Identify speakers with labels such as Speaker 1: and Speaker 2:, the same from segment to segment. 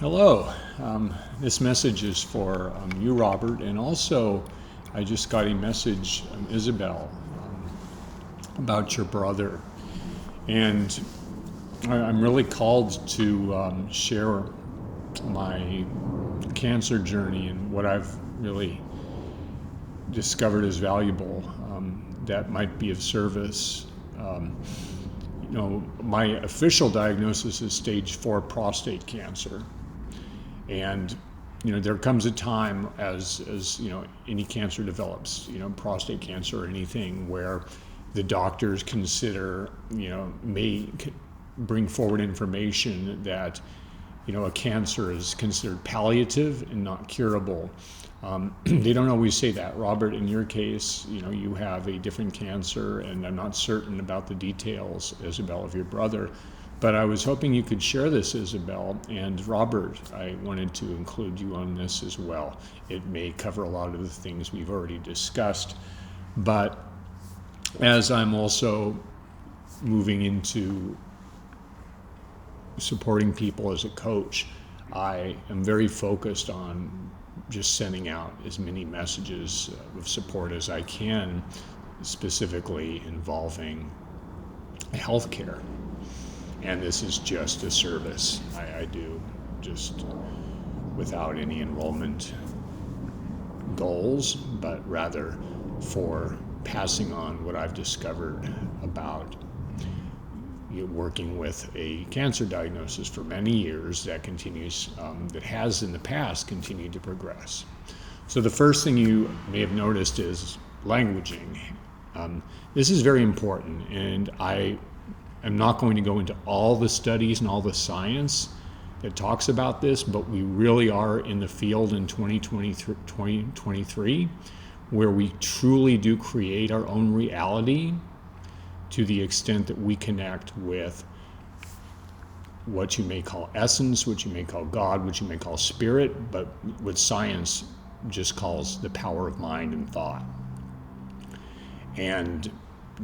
Speaker 1: Hello. This message is for you, Robert, and also I just got a message, Isabel, about your brother. And I'm really called to share my cancer journey and what I've really discovered as valuable that might be of service. My official diagnosis is stage 4 prostate cancer. And there comes a time as any cancer develops, prostate cancer or anything, where the doctors consider, may bring forward information that a cancer is considered palliative and not curable. They don't always say that. Robert, in your case, you have a different cancer, and I'm not certain about the details, Isabel, of your brother. But I was hoping you could share this, Isabel. And Robert, I wanted to include you on this as well. It may cover a lot of the things we've already discussed. But as I'm also moving into supporting people as a coach, I am very focused on just sending out as many messages of support as I can, specifically involving healthcare. And this is just a service I do, just without any enrollment goals, but rather for passing on what I've discovered about working with a cancer diagnosis for many years that continues, that has in the past continued to progress. So the first thing you may have noticed is languaging. This is very important, and I'm not going to go into all the studies and all the science that talks about this, but we really are in the field in 2023 where we truly do create our own reality to the extent that we connect with what you may call essence, what you may call God, what you may call spirit, but what science just calls the power of mind and thought. And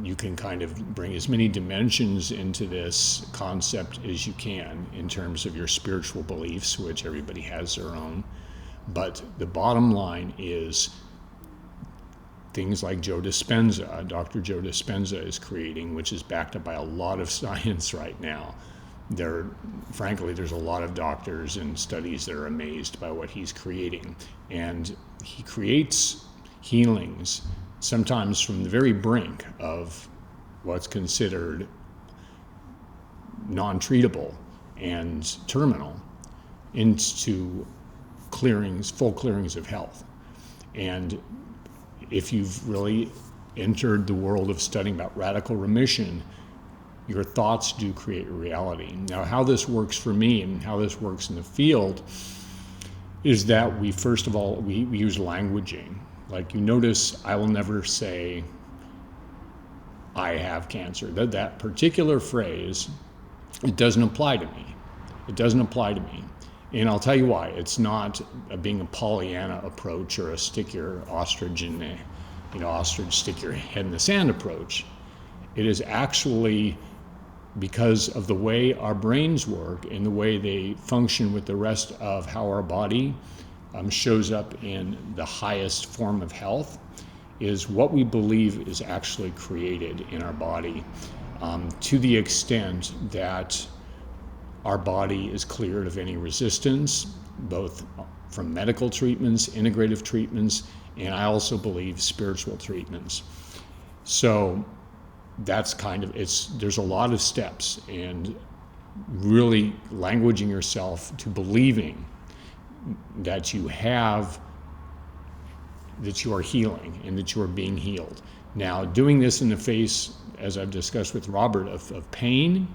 Speaker 1: you can kind of bring as many dimensions into this concept as you can in terms of your spiritual beliefs, which everybody has their own. But the bottom line is things like Joe Dispenza, Dr. Joe Dispenza is creating, which is backed up by a lot of science right now. Frankly, there's a lot of doctors and studies that are amazed by what he's creating. And he creates healings sometimes from the very brink of what's considered non-treatable and terminal into full clearings of health. And if you've really entered the world of studying about radical remission, your thoughts do create a reality. Now, how this works for me and how this works in the field is that we use languaging. Like, you notice I will never say, I have cancer. That particular phrase, it doesn't apply to me. It doesn't apply to me. And I'll tell you why. It's not being a Pollyanna approach or a stick your ostrich stick your head in the sand approach. It is actually because of the way our brains work and the way they function with the rest of how our body shows up in the highest form of health, is what we believe is actually created in our body, to the extent that our body is cleared of any resistance, both from medical treatments, integrative treatments, and I also believe spiritual treatments. So that's there's a lot of steps, and really languaging yourself to believing that you are healing and that you are being healed. Now, doing this in the face, as I've discussed with Robert, of pain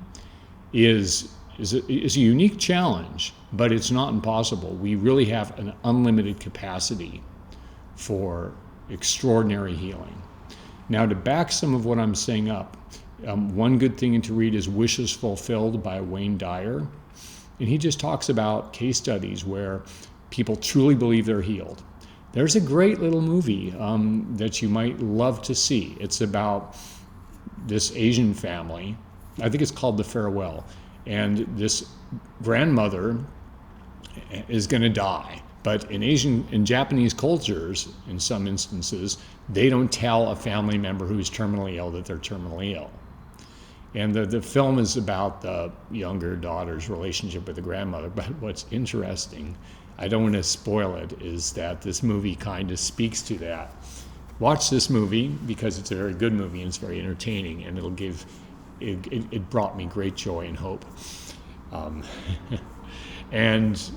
Speaker 1: is a unique challenge, but it's not impossible. We really have an unlimited capacity for extraordinary healing. Now, to back some of what I'm saying up, one good thing to read is Wishes Fulfilled by Wayne Dyer. And he just talks about case studies where people truly believe they're healed. There's a great little movie that you might love to see. It's about this Asian family. I think it's called The Farewell. And this grandmother is going to die. But in Japanese cultures, in some instances, they don't tell a family member who's terminally ill that they're terminally ill. And the film is about the younger daughter's relationship with the grandmother. But what's interesting, I don't want to spoil it, is that this movie kind of speaks to that. Watch this movie because it's a very good movie and it's very entertaining, and it brought me great joy and hope. And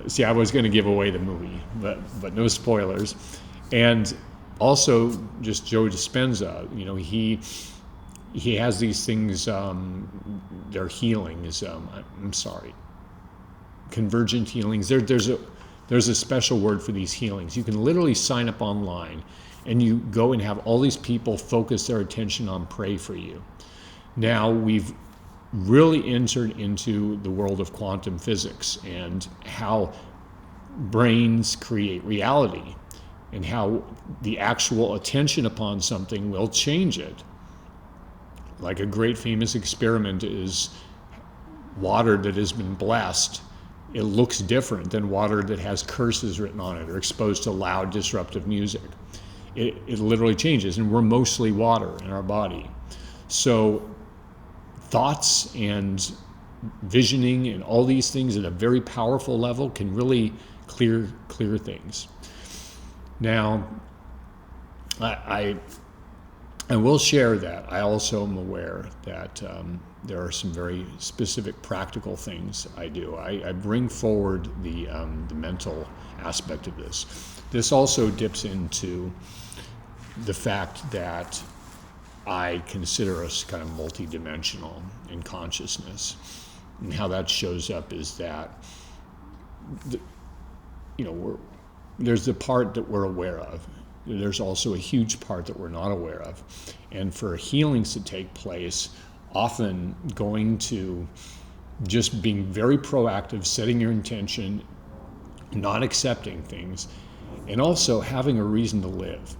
Speaker 1: see, I was going to give away the movie, but no spoilers. And also, just Joe Dispenza, he has these things. They're healings. Convergent healings. There's a special word for these healings. You can literally sign up online, and you go and have all these people focus their attention on pray for you. Now we've really entered into the world of quantum physics and how brains create reality and how the actual attention upon something will change it. Like a great famous experiment is water that has been blessed. It looks different than water that has curses written on it or exposed to loud, disruptive music. It literally changes, and we're mostly water in our body. So thoughts and visioning and all these things at a very powerful level can really clear things. Now, I will share that I also am aware that there are some very specific practical things I do. I bring forward the mental aspect of this. This also dips into the fact that I consider us kind of multidimensional in consciousness. And how that shows up is that, there's the part that we're aware of. There's also a huge part that we're not aware of. And for healings to take place, often going to just being very proactive, setting your intention, not accepting things, and also having a reason to live.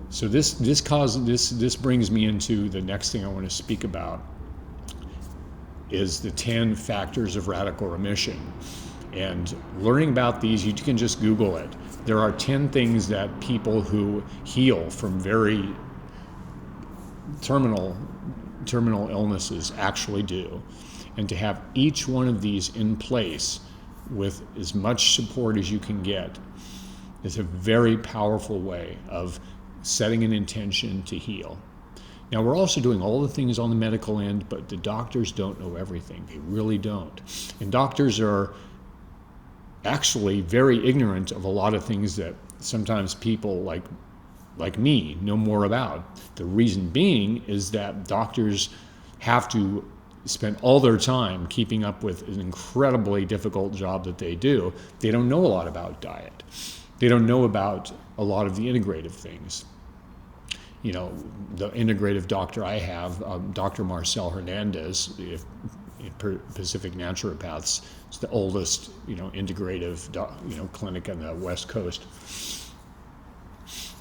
Speaker 1: So this brings me into the next thing I want to speak about, is the 10 factors of radical remission. And learning about these, you can just Google it. There are 10 things that people who heal from very terminal illnesses actually do. And to have each one of these in place with as much support as you can get is a very powerful way of setting an intention to heal. Now, we're also doing all the things on the medical end, but the doctors don't know everything. They really don't. And doctors are actually very ignorant of a lot of things that sometimes people like me know more about. The reason being is that doctors have to spend all their time keeping up with an incredibly difficult job that they do. They don't know a lot about diet. They don't know about a lot of the integrative things. The integrative doctor I have, Dr. Marcel Hernandez, Pacific Naturopaths, is the oldest, integrative, clinic on the West Coast.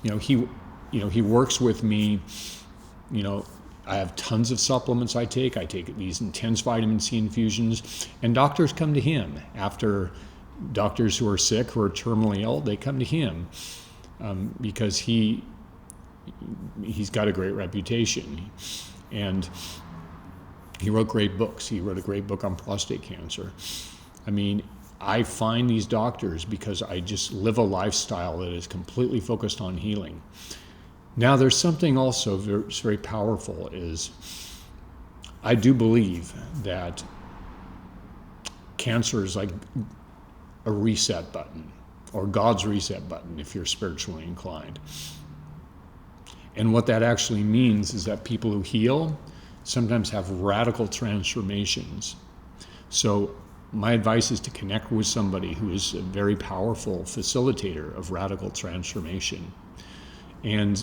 Speaker 1: He works with me. I have tons of supplements I take. I take these intense vitamin C infusions, and doctors come to him. After doctors who are sick, who are terminally ill, they come to him because he's got a great reputation, and he wrote great books. He wrote a great book on prostate cancer. I find these doctors because I just live a lifestyle that is completely focused on healing. Now, there's something also very powerful is I do believe that cancer is like a reset button, or God's reset button if you're spiritually inclined. And what that actually means is that people who heal sometimes have radical transformations. So my advice is to connect with somebody who is a very powerful facilitator of radical transformation. And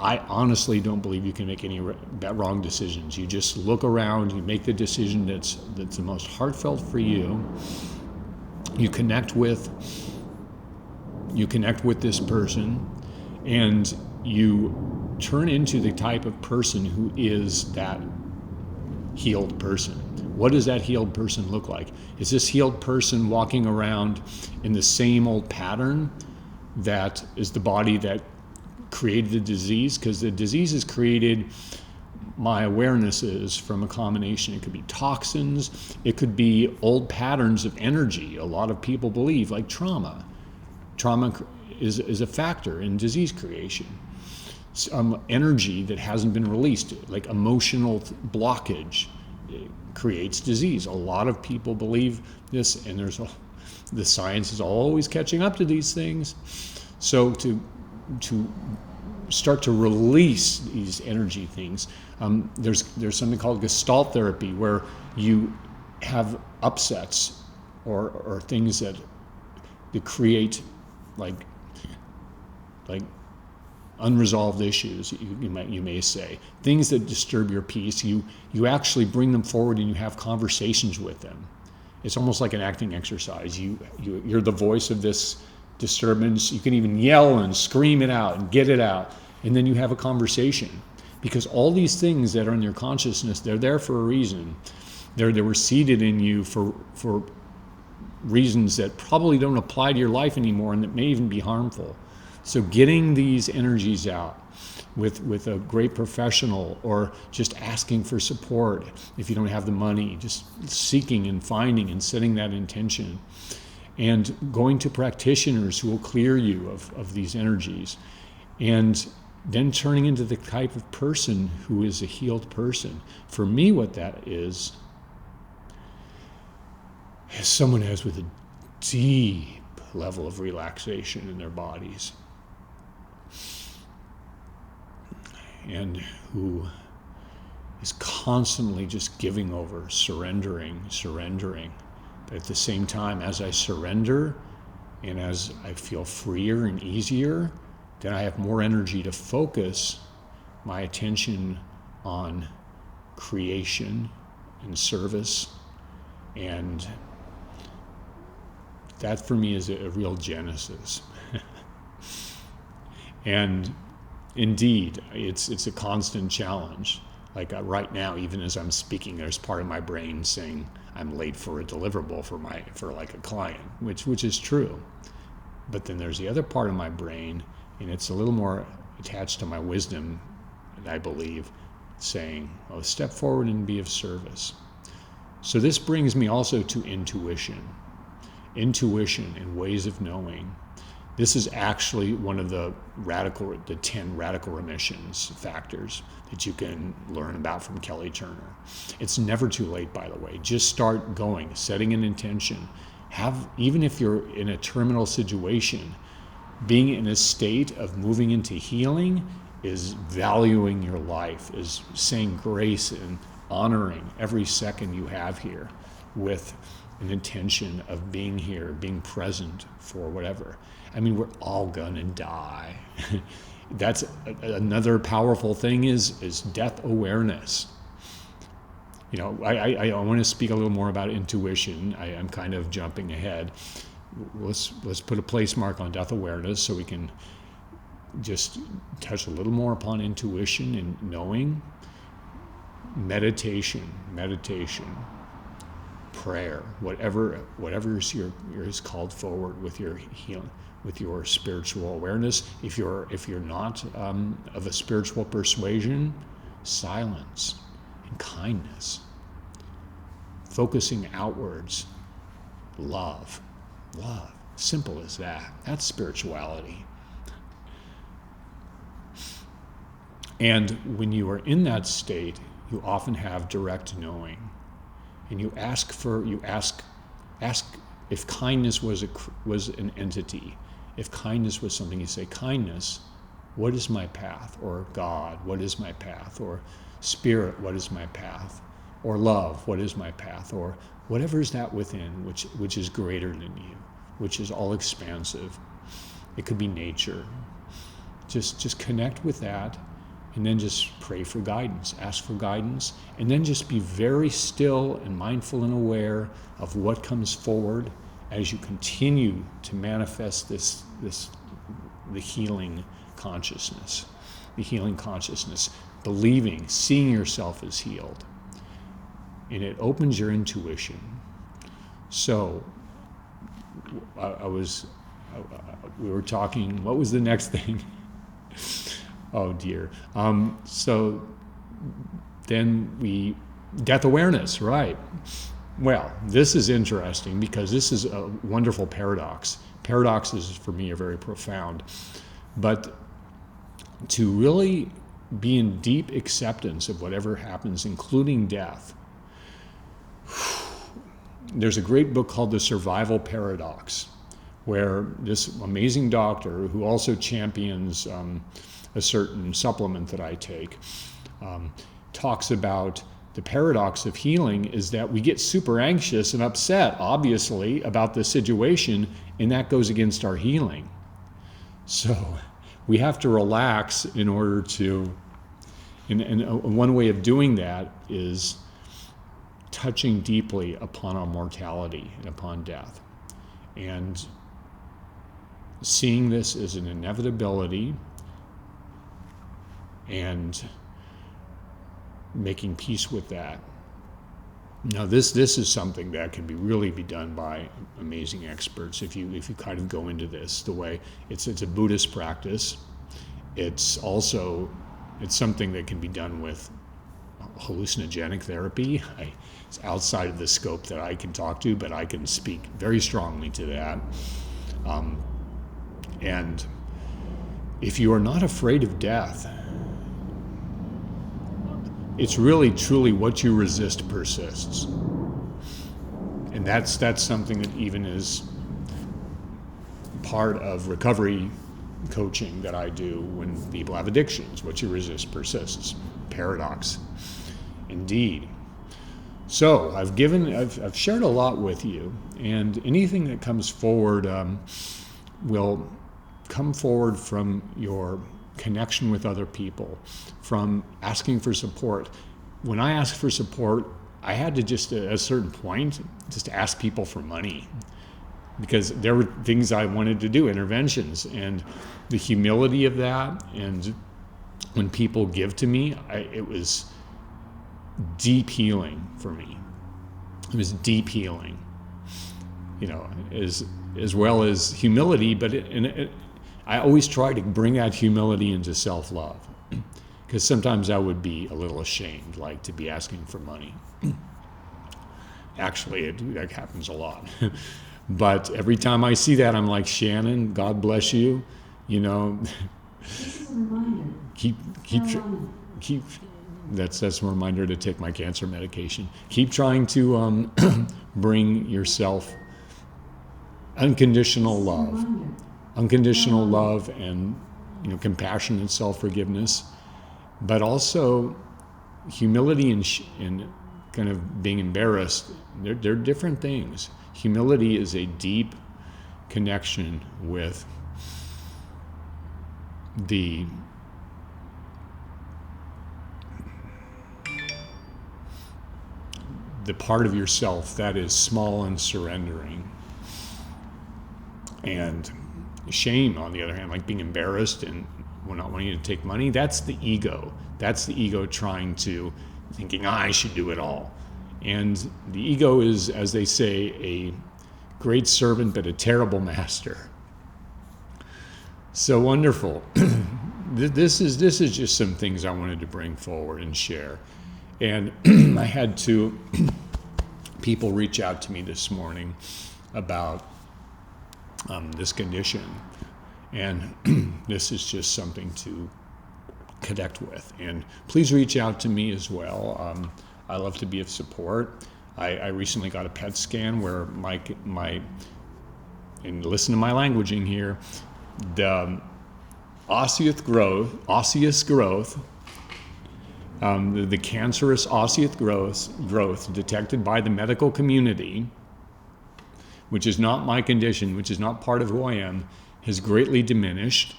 Speaker 1: I honestly don't believe you can make any wrong decisions. You just look around, you make the decision that's the most heartfelt for you. You connect with this person, and you turn into the type of person who is that healed person. what does that healed person look like? Is this healed person walking around in the same old pattern that is the body that created the disease? Because the disease is created, my awareness is, from a combination. It could be toxins, it could be old patterns of energy. A lot of people believe, like trauma. Trauma is a factor in disease creation. Some energy that hasn't been released, like emotional blockage, creates disease. A lot of people believe this, and the science is always catching up to these things. So to start to release these energy things, there's something called Gestalt therapy, where you have upsets or things that create like unresolved issues, you may say, things that disturb your peace. You actually bring them forward and you have conversations with them. It's almost like an acting exercise. You're the voice of this disturbance. You can even yell and scream it out and get it out, and then you have a conversation. Because all these things that are in your consciousness, they're there for a reason. They were seeded in you for reasons that probably don't apply to your life anymore, and that may even be harmful. So getting these energies out with a great professional, or just asking for support if you don't have the money, just seeking and finding and setting that intention, and going to practitioners who will clear you of these energies, and then turning into the type of person who is a healed person. For me, what that is someone who has with a deep level of relaxation in their bodies, and who is constantly just giving over, surrendering. But at the same time, as I surrender and as I feel freer and easier, then I have more energy to focus my attention on creation and service. And that for me is a real genesis. And indeed, it's a constant challenge. Like right now, even as I'm speaking, there's part of my brain saying I'm late for a deliverable for like a client, which is true. But then there's the other part of my brain, and it's a little more attached to my wisdom, I believe, saying, "Oh, step forward and be of service." So this brings me also to intuition and ways of knowing. This is actually one of the 10 radical remissions factors that you can learn about from Kelly Turner. It's never too late, by the way. Just start going, setting an intention. Even if you're in a terminal situation, being in a state of moving into healing is valuing your life, is saying grace and honoring every second you have here with an intention of being here, being present for whatever. I mean, we're all gonna die. That's another powerful thing is death awareness. You know, I want to speak a little more about intuition. I'm kind of jumping ahead. Let's put a place mark on death awareness so we can just touch a little more upon intuition and knowing. Meditation, prayer, whatever is called forward with your healing, with your spiritual awareness. If you're not of a spiritual persuasion, silence and kindness, focusing outwards, love, simple as that. That's spirituality. And when you are in that state, you often have direct knowing, and you ask if kindness was an entity. If kindness was something, you say, kindness, what is my path? Or God, what is my path? Or spirit, what is my path? Or love, what is my path? Or whatever is that within, which is greater than you, which is all expansive. It could be nature. Just connect with that, and then just pray for guidance, ask for guidance, and then just be very still and mindful and aware of what comes forward as you continue to manifest the healing consciousness, believing, seeing yourself as healed. and it opens your intuition. So we were talking, what was the next thing? Oh dear. So then death awareness, right. Well, this is interesting because this is a wonderful paradox. Paradoxes for me are very profound. But to really be in deep acceptance of whatever happens, including death, there's a great book called The Survival Paradox, where this amazing doctor, who also champions a certain supplement that I take, talks about the paradox of healing is that we get super anxious and upset, obviously, about the situation, and that goes against our healing. So we have to relax in order to, and one way of doing that is touching deeply upon our mortality and upon death, and seeing this as an inevitability and making peace with that. Now this is something that can really be done by amazing experts if you kind of go into this the way it's a Buddhist practice. It's something that can be done with hallucinogenic therapy. It's outside of the scope that I can talk to, but I can speak very strongly to that. And if you are not afraid of death, it's really truly what you resist persists. And that's something that even is part of recovery coaching that I do when people have addictions. What you resist persists. Paradox. Indeed. So I've shared a lot with you, and anything that comes forward will come forward from your connection with other people, from asking for support. When I asked for support, I had to just, at a certain point, just ask people for money, because there were things I wanted to do, interventions, and the humility of that, and when people give to me, it was deep healing for me. It was deep healing, as well as humility, but I always try to bring that humility into self-love, because sometimes I would be a little ashamed, like to be asking for money. Actually, that happens a lot. But every time I see that, I'm like, Shannon, God bless you. Keep. That's a reminder to take my cancer medication. Keep trying to bring yourself unconditional love and compassion and self-forgiveness, but also humility and kind of being embarrassed. They're different things. Humility is a deep connection with the part of yourself that is small and surrendering. And shame, on the other hand, like being embarrassed and not wanting to take money, that's the ego. That's the ego thinking, I should do it all. And the ego is, as they say, a great servant but a terrible master. So wonderful. This is just some things I wanted to bring forward and share. And I had two people reach out to me this morning about this condition. And this is just something to connect with. And please reach out to me as well. I love to be of support. I recently got a PET scan where and listen to my languaging here, the osseous growth, the cancerous osseous growth detected by the medical community, which is not my condition, which is not part of who I am, has greatly diminished,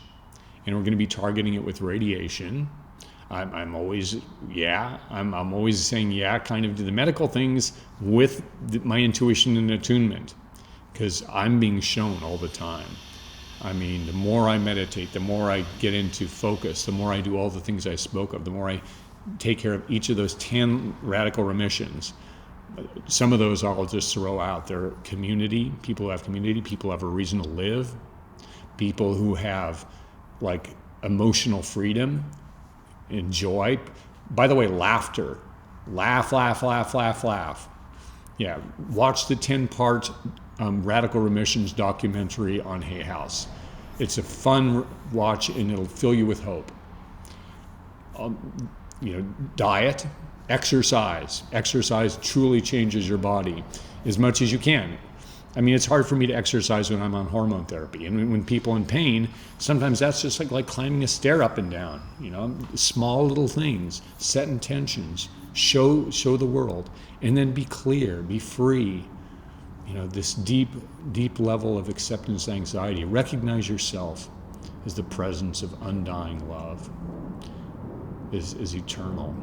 Speaker 1: and we're going to be targeting it with radiation. I'm always saying kind of to the medical things with my intuition and attunement, because I'm being shown all the time. I mean, the more I meditate, the more I get into focus, the more I do all the things I spoke of, the more I take care of each of those 10 radical remissions, Some of those I'll just throw out there. Community, people who have community, people who have a reason to live, people who have like emotional freedom and joy. By the way, laughter. Laugh, laugh, laugh, laugh, laugh. Yeah, watch the 10-part Radical Remissions documentary on Hay House. It's a fun watch and it'll fill you with hope. Diet, exercise. Exercise truly changes your body as much as you can. I mean, it's hard for me to exercise when I'm on hormone therapy. And when people in pain, sometimes that's just like climbing a stair up and down. Small little things, set intentions, show the world, and then be clear, be free. This deep level of acceptance anxiety. Recognize yourself as the presence of undying love, is eternal.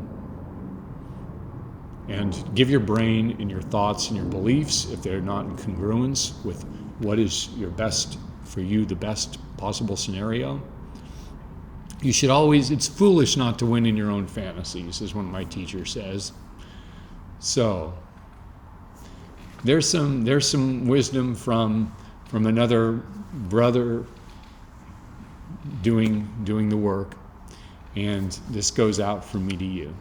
Speaker 1: And give your brain and your thoughts and your beliefs, if they're not in congruence with what is your best for you, the best possible scenario. You should always, it's foolish not to win in your own fantasies, is what my teacher says. So, there's some wisdom from another brother doing the work, and this goes out from me to you.